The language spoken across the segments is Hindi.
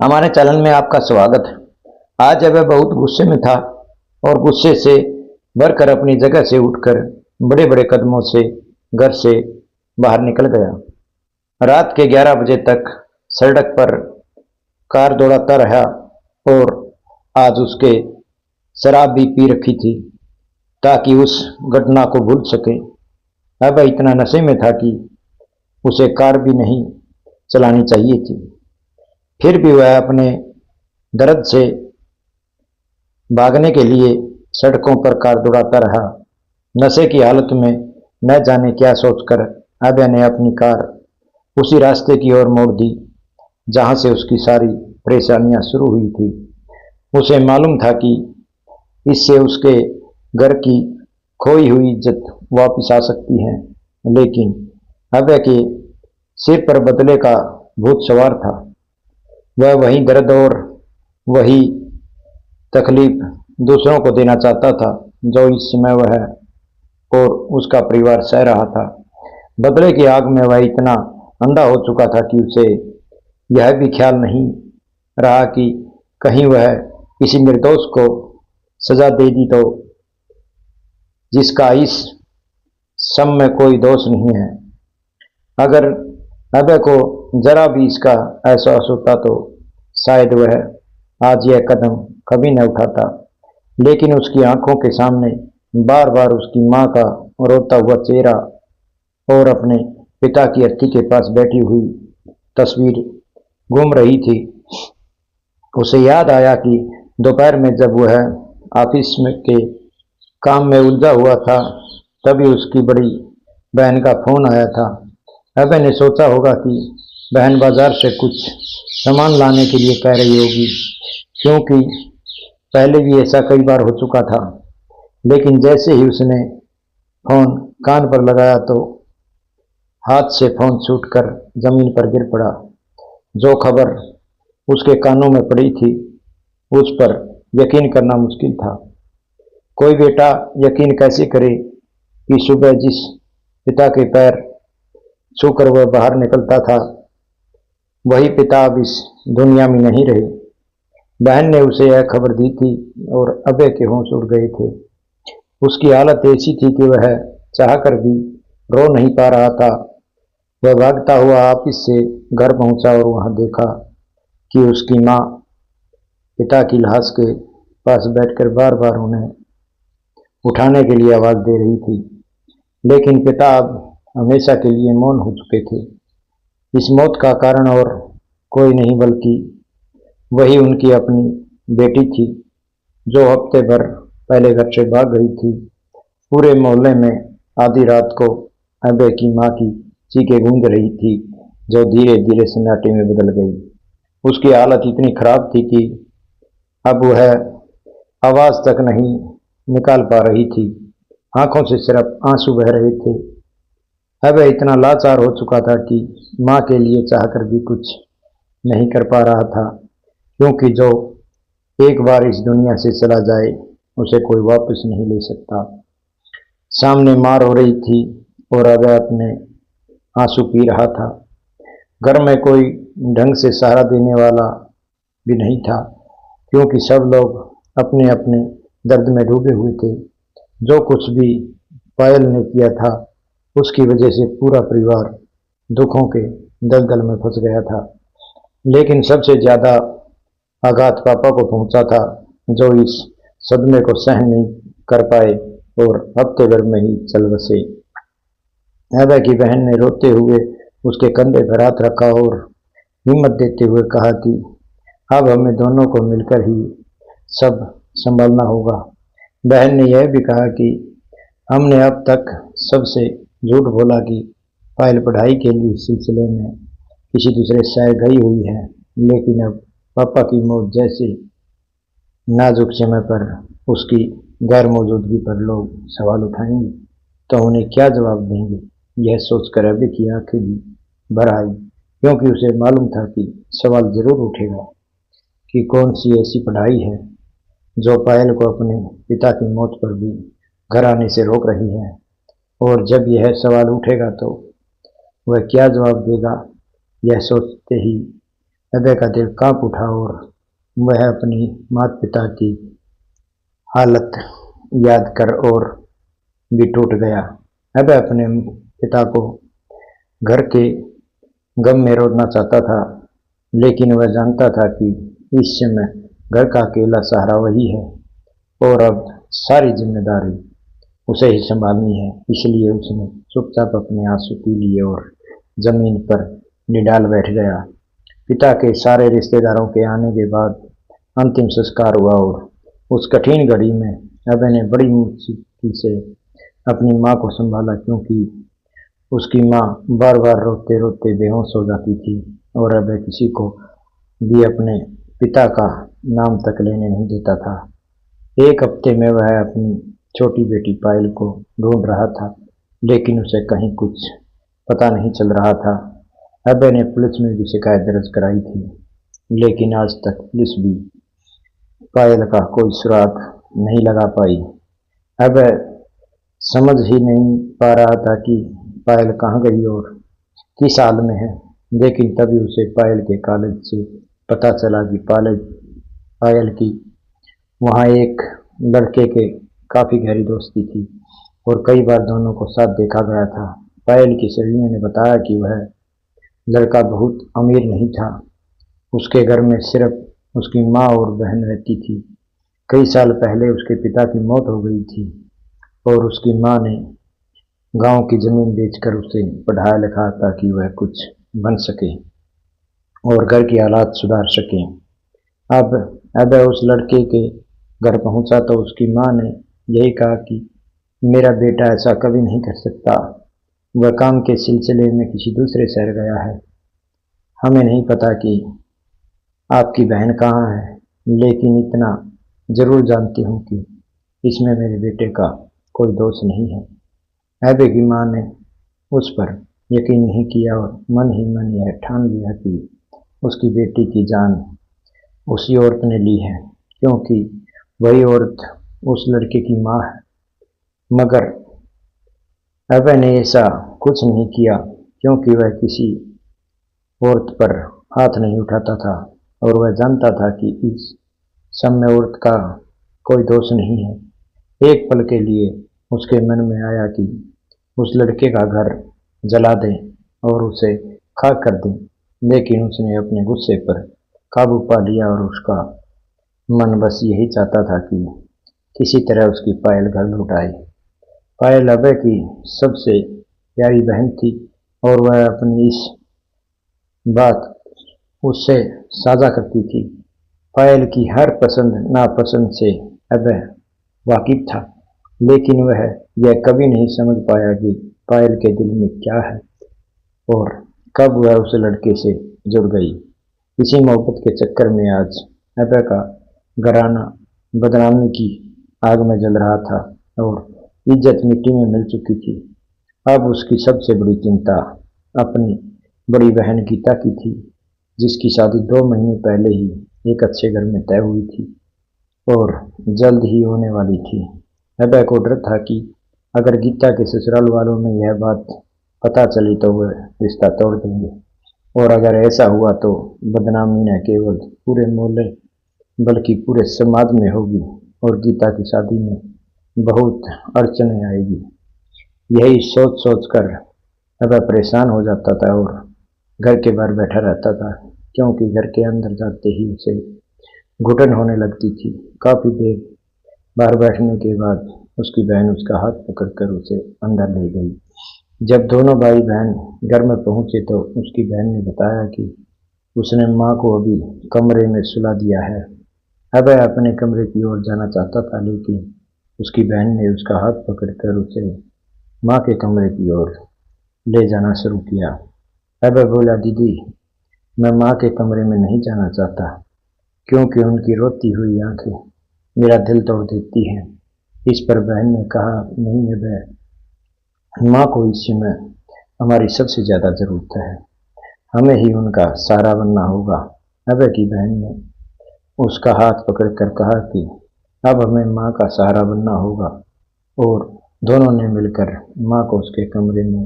हमारे चैनल में आपका स्वागत है। आज वह बहुत गुस्से में था और गुस्से से भरकर अपनी जगह से उठकर बड़े बड़े कदमों से घर से बाहर निकल गया। रात के 11 बजे तक सड़क पर कार दौड़ाता रहा और आज उसके शराब भी पी रखी थी ताकि उस घटना को भूल सके। अब इतना नशे में था कि उसे कार भी नहीं चलानी चाहिए थी। फिर भी वह अपने दर्द से भागने के लिए सड़कों पर कार दौड़ाता रहा। नशे की हालत में न जाने क्या सोचकर अभय ने अपनी कार उसी रास्ते की ओर मोड़ दी जहां से उसकी सारी परेशानियां शुरू हुई थी। उसे मालूम था कि इससे उसके घर की खोई हुई इज्जत वापस आ सकती है, लेकिन अभय के सिर पर बदले का भूत सवार था। वह वही दर्द और वही तकलीफ दूसरों को देना चाहता था जो इस समय वह और उसका परिवार सह रहा था। बदले की आग में वह इतना अंधा हो चुका था कि उसे यह भी ख्याल नहीं रहा कि कहीं वह किसी निर्दोष को सजा दे दी तो, जिसका इस सब में कोई दोष नहीं है। अगर अभय को जरा भी इसका एहसास होता तो शायद वह आज यह कदम कभी न उठाता, लेकिन उसकी आंखों के सामने बार बार उसकी माँ का रोता हुआ चेहरा और अपने पिता की अर्थी के पास बैठी हुई तस्वीर घूम रही थी। उसे याद आया कि दोपहर में जब वह ऑफिस में के काम में उलझा हुआ था तभी उसकी बड़ी बहन का फोन आया था। अभय ने सोचा होगा कि बहन बाजार से कुछ सामान लाने के लिए कह रही होगी, क्योंकि पहले भी ऐसा कई बार हो चुका था। लेकिन जैसे ही उसने फोन कान पर लगाया तो हाथ से फोन छूटकर जमीन पर गिर पड़ा। जो खबर उसके कानों में पड़ी थी उस पर यकीन करना मुश्किल था। कोई बेटा यकीन कैसे करे कि सुबह जिस पिता के पैर छूकर वह बाहर निकलता था वही पिता अब इस दुनिया में नहीं रहे। बहन ने उसे यह खबर दी थी और अभय के होश उड़ गए थे। उसकी हालत ऐसी थी कि वह चाहकर भी रो नहीं पा रहा था। वह भागता हुआ ऑफिस से घर पहुंचा और वहां देखा कि उसकी माँ पिता की लाश के पास बैठकर बार बार उन्हें उठाने के लिए आवाज दे रही थी, लेकिन पिता अब हमेशा के लिए मौन हो चुके थे। इस मौत का कारण और कोई नहीं बल्कि वही उनकी अपनी बेटी थी जो हफ्ते भर पहले घर से भाग गई थी। पूरे मोहल्ले में आधी रात को अभय की माँ की चीखें गूंज रही थी जो धीरे धीरे सन्नाटे में बदल गई। उसकी हालत इतनी खराब थी कि अब वह आवाज तक नहीं निकाल पा रही थी। आंखों से सिर्फ आंसू बह रहे थे। अभय इतना लाचार हो चुका था कि माँ के लिए चाहकर भी कुछ नहीं कर पा रहा था, क्योंकि जो एक बार इस दुनिया से चला जाए उसे कोई वापस नहीं ले सकता। सामने माँ रो रही थी और अभय अपने आंसू पी रहा था। घर में कोई ढंग से सहारा देने वाला भी नहीं था, क्योंकि सब लोग अपने अपने दर्द में डूबे हुए थे। जो कुछ भी पायल ने किया था उसकी वजह से पूरा परिवार दुखों के दलदल में फंस गया था। लेकिन सबसे ज्यादा आघात पापा को पहुंचा था, जो इस सदमे को सहन नहीं कर पाए और हफ्ते भर में ही चल बसे। अभय की बहन ने रोते हुए उसके कंधे पर हाथ रखा और हिम्मत देते हुए कहा कि अब हमें दोनों को मिलकर ही सब संभालना होगा। बहन ने यह भी कहा कि हमने अब तक सबसे झूठ बोला कि पायल पढ़ाई के लिए सिलसिले में किसी दूसरे शहर गई हुई है, लेकिन अब पापा की मौत जैसे नाजुक समय पर उसकी गैर मौजूदगी पर लोग सवाल उठाएंगे तो उन्हें क्या जवाब देंगे। यह सोचकर अभी की आंखें भी भर आई, क्योंकि उसे मालूम था कि सवाल जरूर उठेगा कि कौन सी ऐसी पढ़ाई है जो पायल को अपने पिता की मौत पर भी घर आने से रोक रही है। और जब यह सवाल उठेगा तो वह क्या जवाब देगा, यह सोचते ही अबे का दिल कांप उठा और वह अपनी माता पिता की हालत याद कर और भी टूट गया। अबे अपने पिता को घर के गम में रोना चाहता था, लेकिन वह जानता था कि इस समय घर का अकेला सहारा वही है और अब सारी जिम्मेदारी उसे ही संभालनी है। इसलिए उसने चुपचाप अपने आंसू पी लिए और जमीन पर निडाल बैठ गया। पिता के सारे रिश्तेदारों के आने के बाद अंतिम संस्कार हुआ और उस कठिन घड़ी में अबे ने बड़ी मुश्किल से अपनी माँ को संभाला, क्योंकि उसकी माँ बार बार रोते रोते बेहोश हो जाती थी और अबे किसी को भी अपने पिता का नाम तक लेने नहीं देता था। एक हफ्ते में वह अपनी छोटी बेटी पायल को ढूंढ रहा था, लेकिन उसे कहीं कुछ पता नहीं चल रहा था। अबे ने पुलिस में भी शिकायत दर्ज कराई थी, लेकिन आज तक पुलिस भी पायल का कोई सुराग नहीं लगा पाई। अबे समझ ही नहीं पा रहा था कि पायल कहाँ गई और किस हाल में है। लेकिन तभी उसे पायल के कॉलेज से पता चला कि पायल की वहाँ एक लड़के के काफी गहरी दोस्ती थी और कई बार दोनों को साथ देखा गया था। पायल की सहेलियों ने बताया कि वह लड़का बहुत अमीर नहीं था, उसके घर में सिर्फ उसकी माँ और बहन रहती थी। कई साल पहले उसके पिता की मौत हो गई थी और उसकी माँ ने गांव की जमीन बेचकर उसे पढ़ाया लिखाया ताकि वह कुछ बन सके और घर की हालात सुधार सके। अब अब उस लड़के के घर पहुंचा तो उसकी माँ ने यही कहा कि मेरा बेटा ऐसा कभी नहीं कर सकता, वह काम के सिलसिले में किसी दूसरे शहर गया है। हमें नहीं पता कि आपकी बहन कहाँ है, लेकिन इतना जरूर जानती हूँ कि इसमें मेरे बेटे का कोई दोष नहीं है। ऐबे की माँ ने उस पर यकीन नहीं किया और मन ही मन यह ठान लिया कि उसकी बेटी की जान उसी औरत ने ली है, क्योंकि वही औरत उस लड़के की माँ है। मगर ऐबे ने ऐसा कुछ नहीं किया, क्योंकि वह किसी औरत पर हाथ नहीं उठाता था और वह जानता था कि इस सब में औरत का कोई दोष नहीं है। एक पल के लिए उसके मन में आया कि उस लड़के का घर जला दें और उसे खाक कर दें, लेकिन उसने अपने गुस्से पर काबू पा लिया और उसका मन बस यही चाहता था कि किसी तरह उसकी पायल घर लौट आए। पायल अबे की सबसे प्यारी बहन थी और वह अपनी इस बात उससे साझा करती थी। पायल की हर पसंद नापसंद से अबे वाकिफ था, लेकिन वह यह कभी नहीं समझ पाया कि पायल के दिल में क्या है और कब वह उस लड़के से जुड़ गई। इसी मोहब्बत के चक्कर में आज अबे का घराना बदनामी की आग में जल रहा था और इज्जत मिट्टी में मिल चुकी थी। अब उसकी सबसे बड़ी चिंता अपनी बड़ी बहन गीता की थी, जिसकी शादी 2 महीने पहले ही एक अच्छे घर में तय हुई थी और जल्द ही होने वाली थी। अबे को डर था कि अगर गीता के ससुराल वालों में यह बात पता चली तो वह रिश्ता तोड़ देंगे और अगर ऐसा हुआ तो बदनामी न केवल पूरे मोहल्ले बल्कि पूरे समाज में होगी और गीता की शादी में बहुत अड़चने आएगी। यही सोच सोच कर अब परेशान हो जाता था और घर के बाहर बैठा रहता था, क्योंकि घर के अंदर जाते ही उसे घुटन होने लगती थी। काफी देर बाहर बैठने के बाद उसकी बहन उसका हाथ पकड़कर उसे अंदर ले गई। जब दोनों भाई बहन घर में पहुंचे तो उसकी बहन ने बताया कि उसने माँ को अभी कमरे में सुला दिया है। अब वह अपने कमरे की ओर जाना चाहता था, लेकिन उसकी बहन ने उसका हाथ पकड़कर उसे माँ के कमरे की ओर ले जाना शुरू किया। अब वह बोला, दीदी मैं माँ के कमरे में नहीं जाना चाहता, क्योंकि उनकी रोती हुई आंखें मेरा दिल तोड़ देती हैं। इस पर बहन ने कहा, नहीं है बहन, माँ को इस समय हमारी सबसे ज्यादा जरूरत है, हमें ही उनका सहारा बनना होगा। अबे की बहन ने उसका हाथ पकड़कर कहा कि अब हमें माँ का सहारा बनना होगा और दोनों ने मिलकर माँ को उसके कमरे में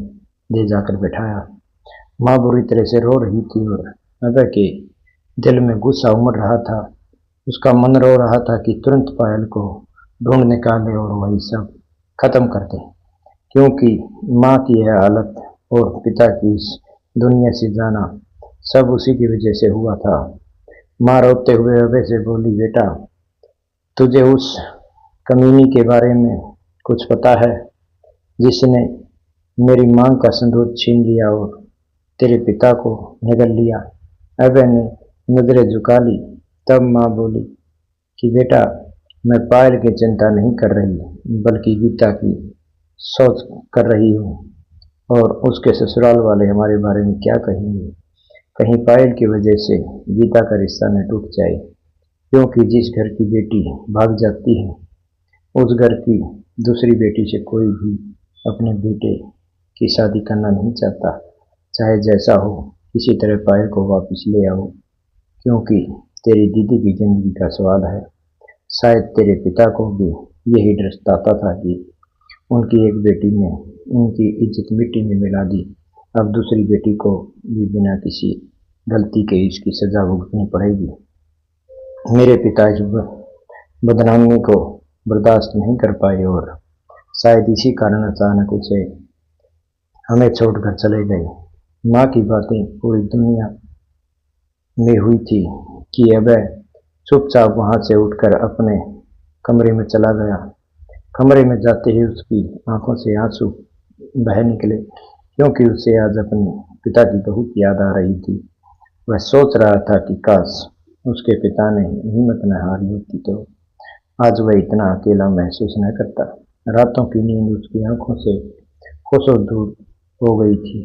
ले जाकर बैठाया। माँ बुरी तरह से रो रही थी और अबे के दिल में गुस्सा उमड़ रहा था। उसका मन रो रहा था कि तुरंत पायल को ढूंढ निकाले और वही सब खत्म कर दे, क्योंकि माँ की यह हालत और पिता की इस दुनिया से जाना सब उसी की वजह से हुआ था। माँ रोते हुए अबे से बोली, बेटा, तुझे उस कमीनी के बारे में कुछ पता है जिसने मेरी माँ का संदूक छीन लिया और तेरे पिता को निगल लिया? अबे ने नजरें झुका ली। तब माँ बोली कि बेटा, मैं पायल की चिंता नहीं कर रही बल्कि गीता की सोच कर रही हूँ, और उसके ससुराल वाले हमारे बारे में क्या कहेंगे। कहीं पायल की वजह से गीता का रिश्ता न टूट जाए, क्योंकि जिस घर की बेटी भाग जाती है उस घर की दूसरी बेटी से कोई भी अपने बेटे की शादी करना नहीं चाहता। चाहे जैसा हो, किसी तरह पायल को वापस ले आओ, क्योंकि तेरी दीदी की जिंदगी का सवाल है। शायद तेरे पिता को भी यही डर सताता था कि उनकी एक बेटी ने उनकी इज्जत मिट्टी में मिला दी। अब दूसरी बेटी को भी बिना किसी गलती के इसकी सजा भुगतनी पड़ेगी। मेरे पिता इस बदनामी को बर्दाश्त नहीं कर पाए और शायद इसी कारण अचानक उसे हमें छोड़कर चले गए। माँ की बातें पूरी दुनिया में हुई थी कि अभय चुपचाप वहां से उठकर अपने कमरे में चला गया। कमरे में जाते ही उसकी आंखों से आंसू बह निकले, क्योंकि उसे आज अपने पिता की बहुत याद आ रही थी। वह सोच रहा था कि काश उसके पिता ने हिम्मत न हारी होती तो आज वह इतना अकेला महसूस न करता। रातों की नींद उसकी आंखों से कोसों दूर हो गई थी।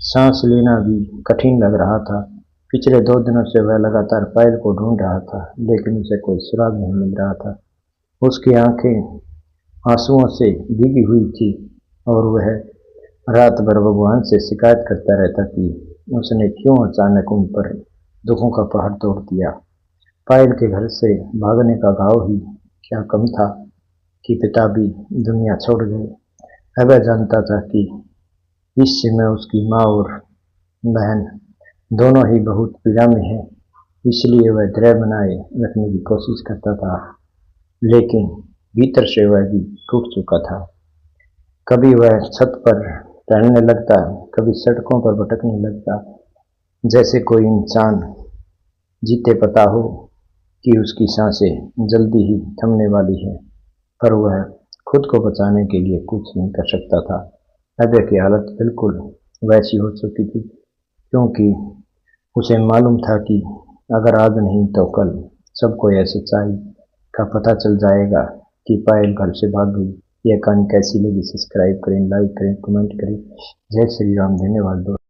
सांस लेना भी कठिन लग रहा था। पिछले 2 दिनों से वह लगातार पायल को ढूंढ रहा था, लेकिन उसे कोई सुराग नहीं मिल रहा था। उसकी आंखें आंसुओं से भीगी हुई थी और वह रात भर भगवान से शिकायत करता रहता कि उसने क्यों अचानक उन पर दुखों का पहाड़ तोड़ दिया। पायल के घर से भागने का घाव ही क्या कम था कि पिता भी दुनिया छोड़ गए। अभय जानता था कि इस समय उसकी माँ और बहन दोनों ही बहुत पीड़ा में हैं, इसलिए वह धैर्य बनाए रखने की कोशिश करता था, लेकिन भीतर से वह भी टूट चुका था। कभी वह छत पर टहलने लगता, कभी सड़कों पर भटकने लगता, जैसे कोई इंसान जीते पता हो कि उसकी सांसें जल्दी ही थमने वाली है, पर वह खुद को बचाने के लिए कुछ नहीं कर सकता था। अभय की हालत बिल्कुल वैसी हो चुकी थी, क्योंकि उसे मालूम था कि अगर आज नहीं तो कल सबको यह सच्चाई का पता चल जाएगा कि पायल घर से भाग गई। यह कहानी कैसी लगी? सब्सक्राइब करें, लाइक करें, कमेंट करें। जय श्री राम। धन्यवाद दोस्तों।